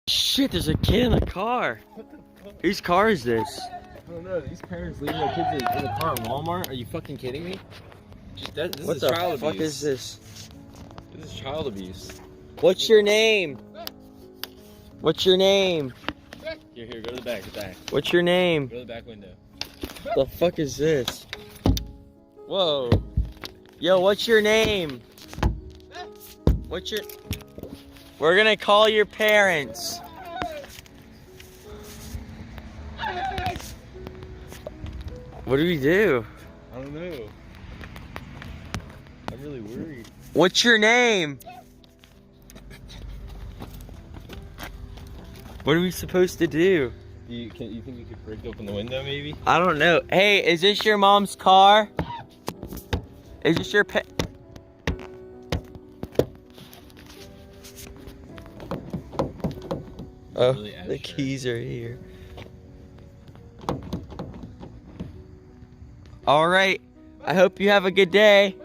Shit, there's a kid in the car. What the fuck? Whose car is this? I don't know. These parents leaving their kids in the car at Walmart? Are you fucking kidding me? This What is the child fuck abuse. is this? This is child abuse. What's your name? What's your name? Here, go to the back, What's your name? Go to the back window. The fuck is this? Whoa. Yo, what's your name? What's your... We're gonna call your parents. What do we do? I don't know. I'm really worried. What's your name? What are we supposed to do? You think you could break open the window maybe? I don't know. Hey, is this your mom's car? Is this your pet? Oh, Really the sure. keys are here. All right. I hope you have a good day.